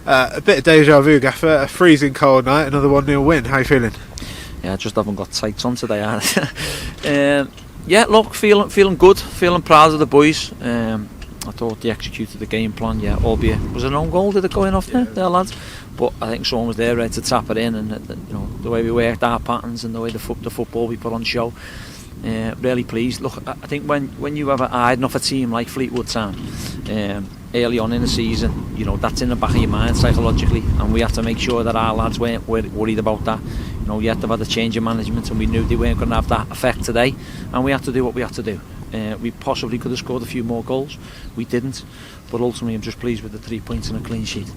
A bit of deja vu, Gaffer. A freezing cold night, another 1-0 win. How are you feeling? Yeah, I just haven't got tights on today. Yeah, look, feeling good, feeling proud of the boys. I thought they executed the game plan. Yeah, albeit was it an own goal? Did it go in off there, lads? But I think someone was there ready to tap it in, and the way we worked our patterns and the way the football we put on show. Really pleased. Look, I think when you have eyed enough a team like Fleetwood Town early on in the season, that's in the back of your mind psychologically, and we have to make sure that our lads weren't worried about that. You had to have had a change of management, and we knew they weren't going to have that effect today, and we had to do what we had to do. We possibly could have scored a few more goals. We didn't, but ultimately I'm just pleased with the 3 points and a clean sheet.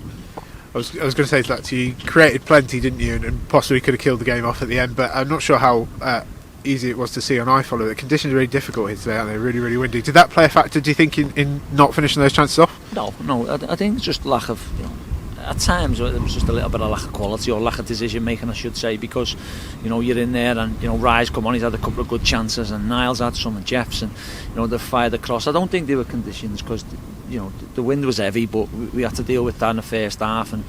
I was going to say that to you. You created plenty, didn't you, and possibly could have killed the game off at the end, but I'm not sure how easy it was to see on iFollow. The conditions are really difficult here today, aren't they? Really, really windy. Did that play a factor, do you think, in not finishing those chances off? No. I think it's just lack of, at times there was just a little bit of lack of quality, or lack of decision making, I should say, because you're in there and Rise come on, he's had a couple of good chances, and Niles had some, and Jeffs, and they fired across. I don't think they were conditions, because the wind was heavy, but we had to deal with that in the first half, and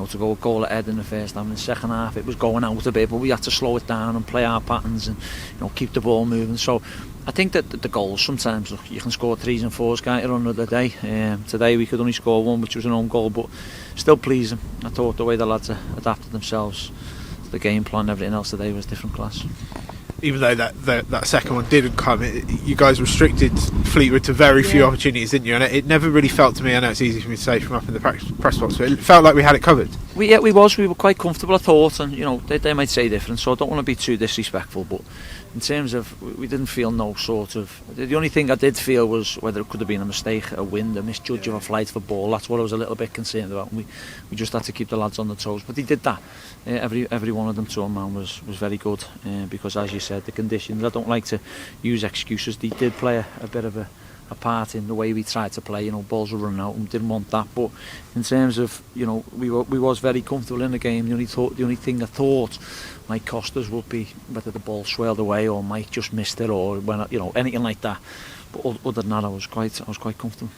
to go goal ahead in the first half. In the second half it was going out a bit, but we had to slow it down and play our patterns and keep the ball moving. So I think that the goals, sometimes look, you can score 3s and 4s, can't you, on another day. Today we could only score 1, which was an own goal, but still pleasing. I thought the way the lads adapted themselves to the game plan, everything else today was different class. Even though that second one didn't come, you guys restricted Fleetwood to very few opportunities, didn't you? And it never really felt to me, I know it's easy for me to say from up in the press box, but it felt like we had it covered. We were quite comfortable, I thought, and they might say different, so I don't want to be too disrespectful, but in terms of, we didn't feel no sort of, the only thing I did feel was whether it could have been a mistake, a wind, a misjudge of a flight of a ball. That's what I was a little bit concerned about. We just had to keep the lads on the toes, but they did that. Every one of them to a man was very good, because as you said, the conditions, I don't like to use excuses. They did play a bit of a part in the way we tried to play. Balls were running out and didn't want that, but in terms of we was very comfortable in the game. The only thing I thought might cost us would be whether the ball swirled away or Mike just missed it, or when anything like that. But other than that, I was quite comfortable.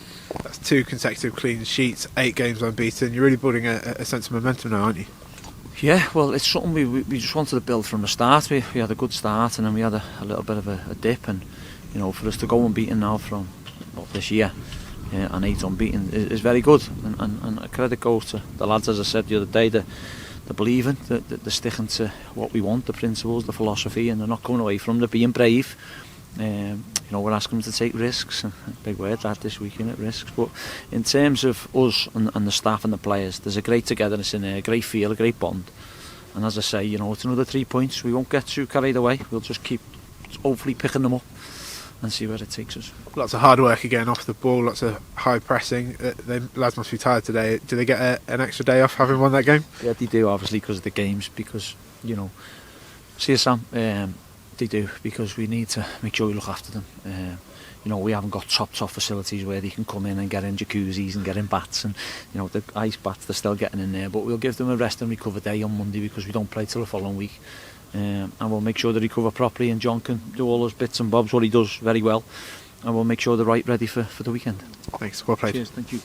That's 2 consecutive clean sheets, 8 games unbeaten. You're really building a sense of momentum now, aren't you? Yeah, well, it's something we just wanted to build from the start. We had a good start, and then we had a little bit of a dip, and for us to go unbeaten now from this year, and 8 unbeaten is very good, and credit goes to the lads, as I said the other day, they're believing, they're sticking to what we want, the principles, the philosophy, and they're not coming away from them. They're being brave. We're asking them to take risks, big word that this week, isn't it, risks, but in terms of us and the staff and the players, there's a great togetherness in there, a great feel, a great bond, and as I say, it's another 3 points. We won't get too carried away. We'll just keep hopefully picking them up and see where it takes us. Lots of hard work again off the ball, lots of high pressing. The lads must be tired today. Do they get an extra day off having won that game? Yeah, they do, obviously, because of the games, because see Sam, they do, because we need to make sure we look after them. We haven't got top facilities where they can come in and get in jacuzzis and get in baths, and the ice baths they're still getting in there, but we'll give them a rest and recover day on Monday, because we don't play till the following week. And we'll make sure they recover properly, and John can do all those bits and bobs, what he does very well, and we'll make sure they're ready for the weekend. Thanks, well played. Cheers, thank you.